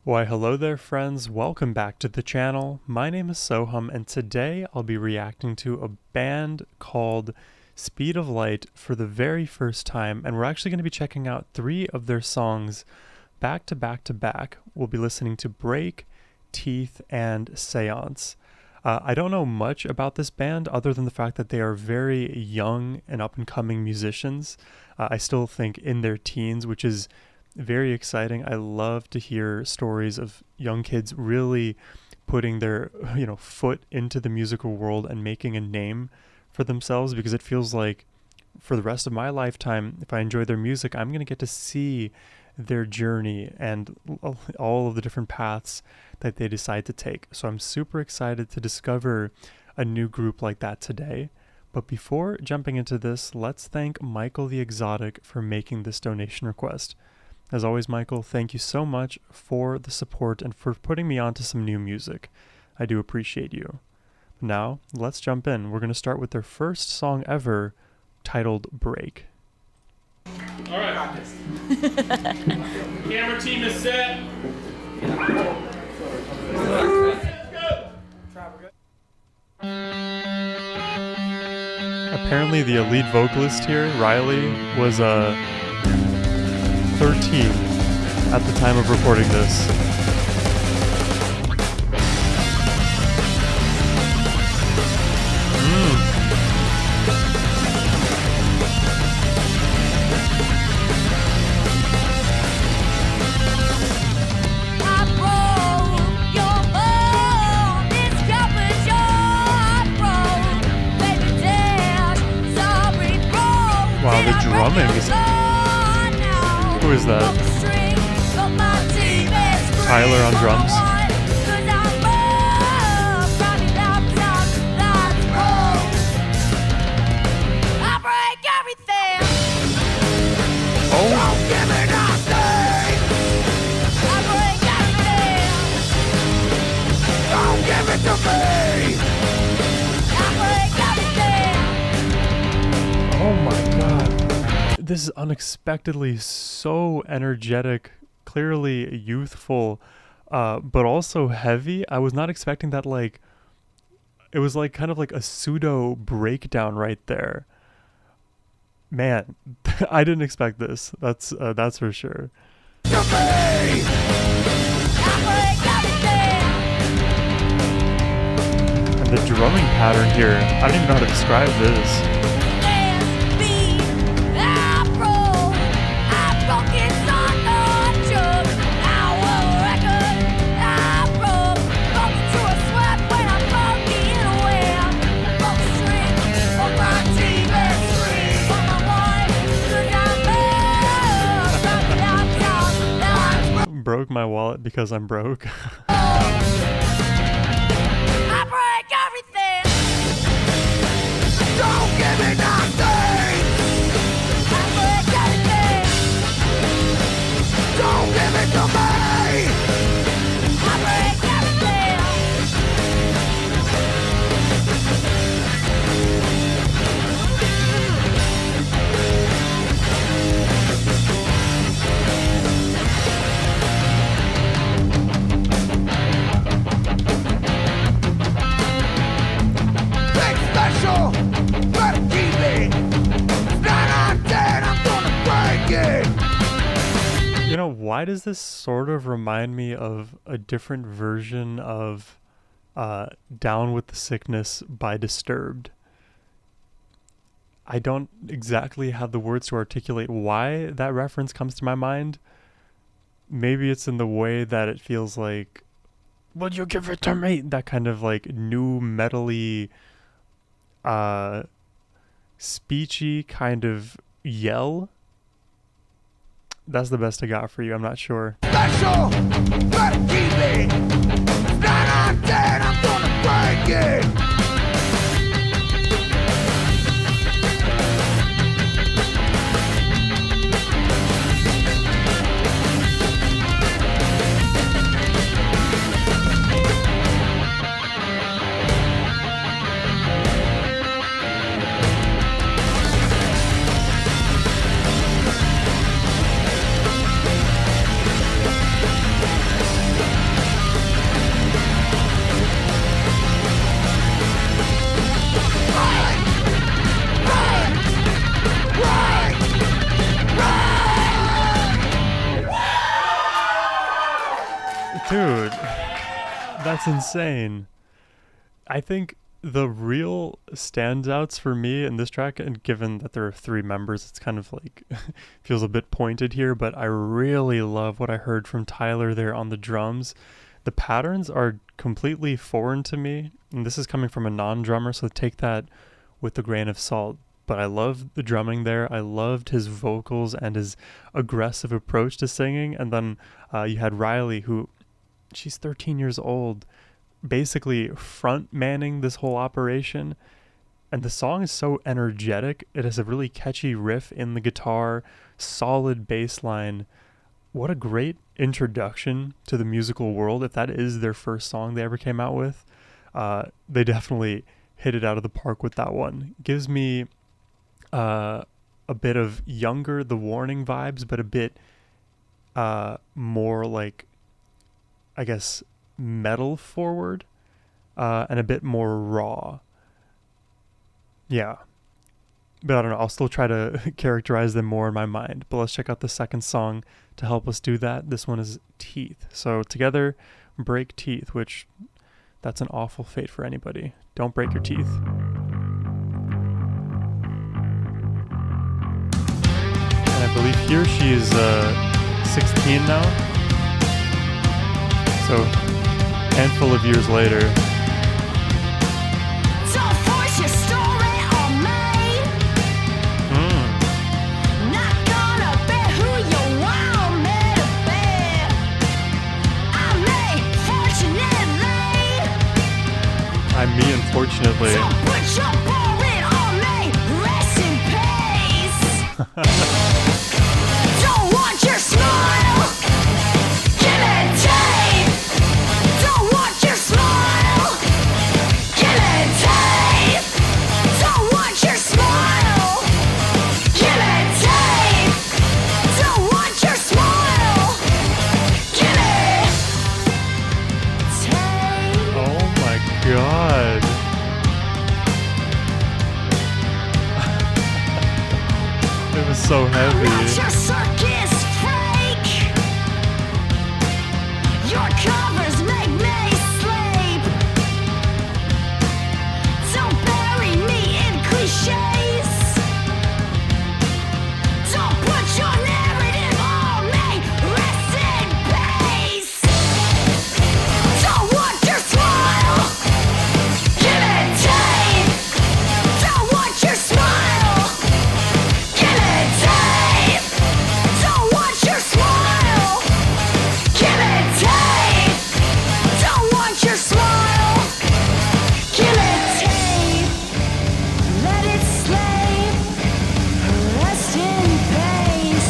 Why hello there friends, welcome back to the channel. My name is Sohum and today I'll be reacting to a band called Speed of Light for the very first time, and we're actually going to be checking out 3 of their songs back to back to back. We'll be listening to Break, Teeth, and Seance. I don't know much about this band other than the fact that they are very young and up and coming musicians. I still think in their teens, which is very exciting. I love to hear stories of young kids really putting their, foot into the musical world and making a name for themselves, because it feels like for the rest of my lifetime, if I enjoy their music, I'm going to get to see their journey and all of the different paths that they decide to take. So I'm super excited to discover a new group like that today. But before jumping into this, let's thank Michael the Exotic for making this donation request. As always, Michael, thank you so much for the support and for putting me onto some new music. I do appreciate you. Now, let's jump in. We're going to start with their first song ever, titled Break. All right. Camera team is set. Apparently the lead vocalist here, Riley, was 13 at the time of recording this. Wow, the drumming is... Who is that? Tyler on drums. Oh my god. This is unexpectedly so energetic, clearly youthful, but also heavy. I was not expecting that. It was kind of like a pseudo breakdown right there. Man, I didn't expect this. That's for sure. And the drumming pattern here, I don't even know how to describe this. Broke my wallet because I'm broke. I break everything. Don't give me nothing. I break everything. Don't give it to me. I break everything. Why does this sort of remind me of a different version of Down with the Sickness by Disturbed? I don't exactly have the words to articulate why that reference comes to my mind. Maybe it's in the way that it feels like, will you give it to me? That kind of new metal-y, speechy kind of yell. That's the best I got for you. I'm not sure. Special, better keep it. It's 9 out of 10, I'm gonna break it. Dude, that's insane. I think the real standouts for me in this track, and given that there are three members, it's kind of like feels a bit pointed here, but I really love what I heard from Tyler there on the drums. The patterns are completely foreign to me, and this is coming from a non-drummer, so take that with a grain of salt. But I love the drumming there. I loved his vocals and his aggressive approach to singing. And then you had Riley, who she's 13 years old, basically front manning this whole operation. And the song is so energetic. It has a really catchy riff in the guitar, solid bass line. What a great introduction to the musical world. If that is their first song they ever came out with, they definitely hit it out of the park with that one. Gives me a bit of younger The Warning vibes, but a bit more like, I guess, metal forward, and a bit more raw. Yeah. But I don't know, I'll still try to characterize them more in my mind. But let's check out the second song to help us do that. This one is Teeth. So together, Break Teeth, which that's an awful fate for anybody. Don't break your teeth. And I believe here she is 16 now. So, handful of years later. Don't force your story on me. Not gonna be who you want me to be. I'm me, fortunately. I'm me, unfortunately. Don't put your boring on me. Rest in peace. Don't want your smile. Give me teeth. Don't want your smile. Give me teeth. Don't want your smile. Give me teeth. Don't want your smile. Give me teeth. Oh my god. It was so Let heavy. your circus freak. Your covers make me sleep. Don't bury me in cliches. Don't put your narrative on me. Rest in peace. Don't want your smile. Give me teeth. Don't want your smile. Give me teeth. Don't want your smile. Give me teeth. Don't want your smile. Give me teeth. Let it sleep. Rest in peace.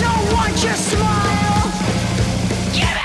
Don't want your smile. Give it.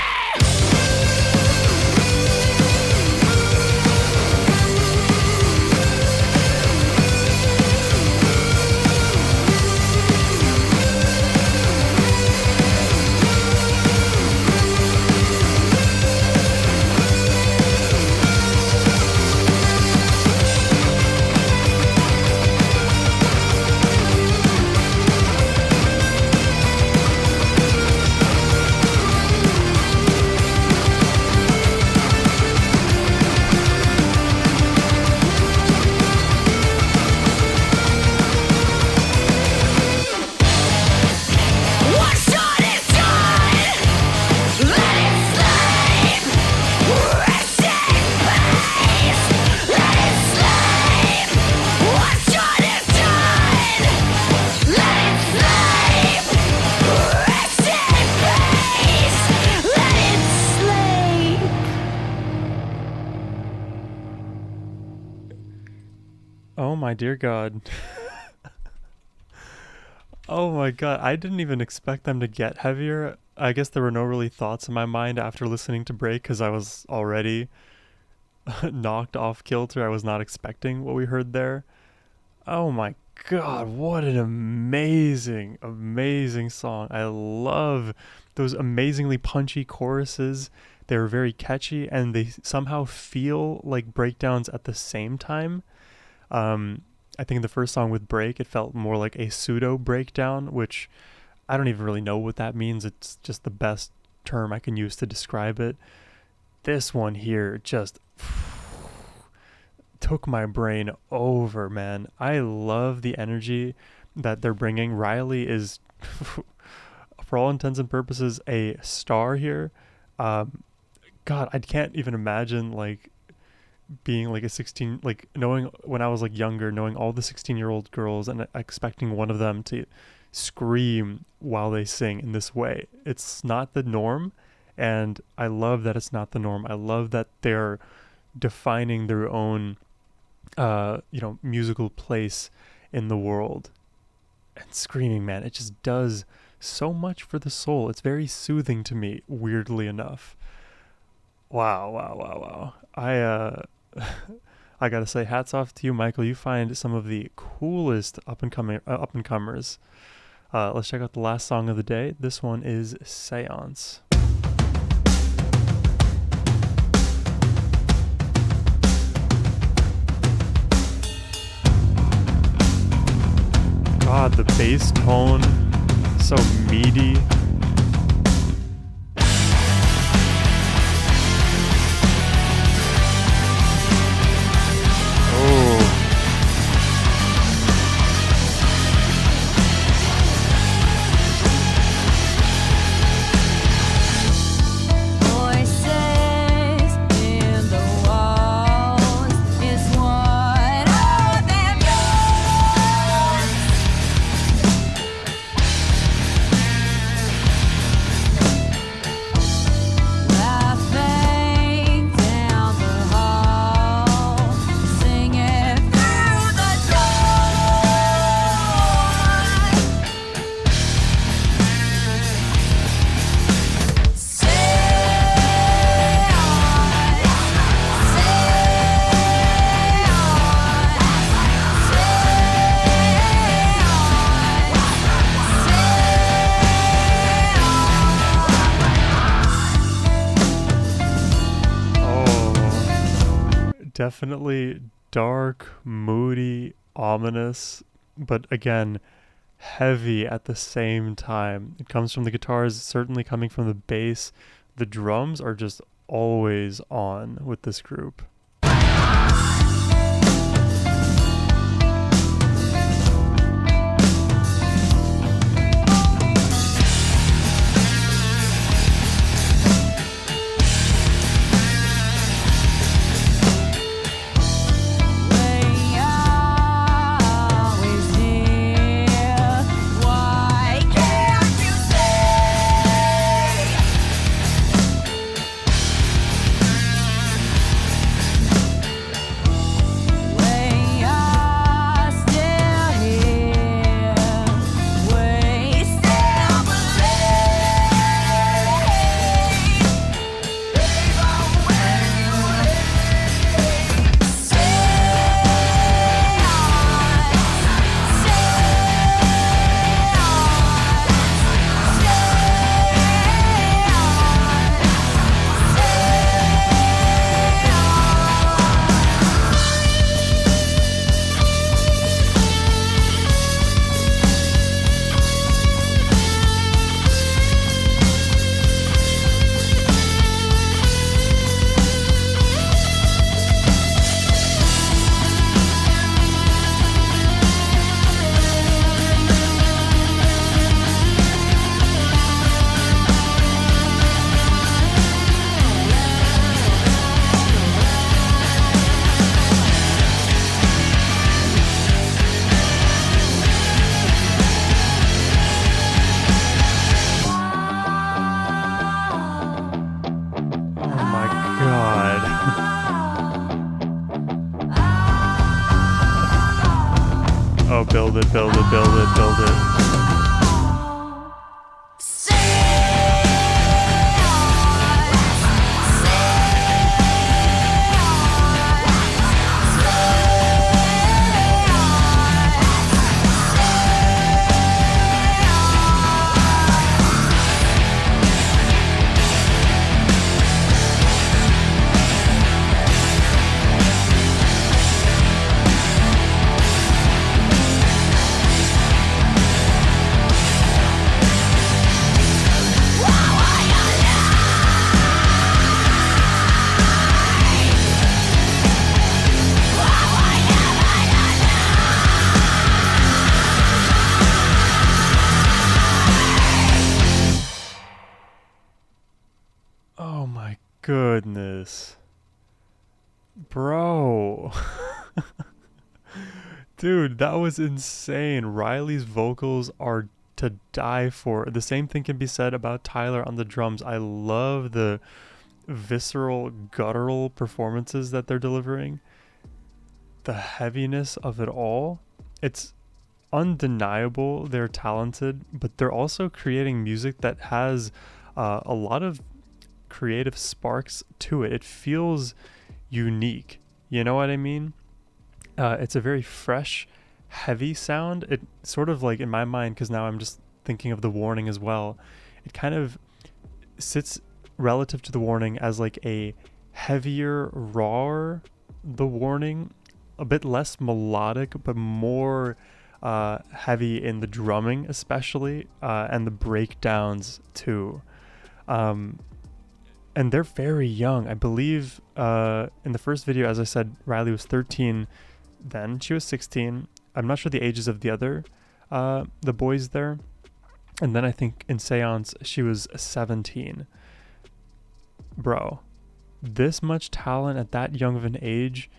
What's done is done. Let it sleep. Rest in peace. Let it sleep. What's done is done. Let it sleep. Rest in peace. Let it sleep. Oh my dear god. Oh my god, I didn't even expect them to get heavier. I guess there were no really thoughts in my mind after listening to Break because I was already knocked off kilter. I was not expecting what we heard there. Oh my god, what an amazing, amazing song. I love those amazingly punchy choruses. They're very catchy and they somehow feel like breakdowns at the same time. I think the first song with Break, it felt more like a pseudo breakdown, which I don't even really know what that means. It's just the best term I can use to describe it. This one here just took my brain over, man. I love the energy that they're bringing. Riley is, for all intents and purposes, a star here. God, I can't even imagine like being like a 16, like knowing when I was like younger, knowing all the 16-year-old girls and expecting one of them to scream while they sing in this way. It's not the norm, and I love that it's not the norm. I love that they're defining their own musical place in the world. And screaming, man, it just does so much for the soul. It's very soothing to me, weirdly enough. Wow. I gotta say, hats off to you, Michael. You find some of the coolest up and comers. Let's check out the last song of the day. This one is Seance. God, the bass tone, so meaty. Definitely dark, moody, ominous, but again, heavy at the same time. It comes from the guitars, certainly coming from the bass. The drums are just always on with this group. Oh, build it, build it, build it, build it. Oh my goodness. Bro. Dude, that was insane. Riley's vocals are to die for. The same thing can be said about Tyler on the drums. I love the visceral, guttural performances that they're delivering. The heaviness of it all. It's undeniable they're talented, but they're also creating music that has a lot of creative sparks to it. It feels unique. You know what I mean? It's a very fresh, heavy sound. It sort of like in my mind, because now I'm just thinking of the Warning as well. It kind of sits relative to the Warning as like a heavier, rawer the Warning, a bit less melodic, but more heavy in the drumming, especially, and the breakdowns too. And they're very young. I believe in the first video, as I said, Riley was 13. Then she was 16. I'm not sure the ages of the other the boys there. And then I think in Seance she was 17. Bro, this much talent at that young of an age,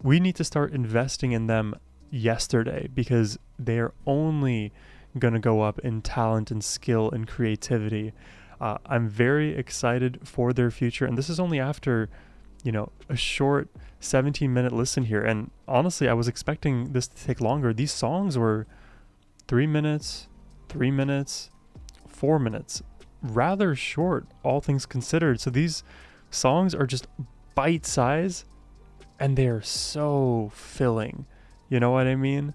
we need to start investing in them yesterday, because they are only going to go up in talent and skill and creativity. I'm very excited for their future, and this is only after, a short 17-minute listen here. And honestly, I was expecting this to take longer. These songs were 3 minutes, 4 minutes, rather short, all things considered. So these songs are just bite size, and they are so filling. You know what I mean?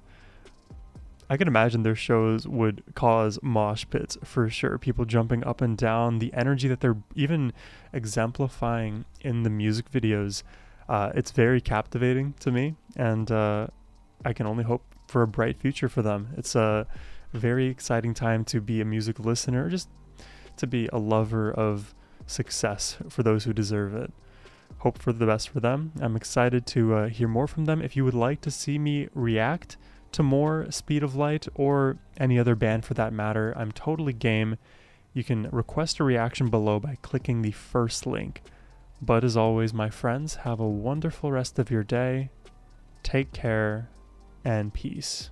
I can imagine their shows would cause mosh pits for sure. People jumping up and down. The energy that they're even exemplifying in the music videos, it's very captivating to me, and I can only hope for a bright future for them. It's a very exciting time to be a music listener, just to be a lover of success for those who deserve it. Hope for the best for them. I'm excited to hear more from them. If you would like to see me react to more Speed of Light, or any other band for that matter, I'm totally game. You can request a reaction below by clicking the first link. But as always, my friends, have a wonderful rest of your day. Take care, and peace.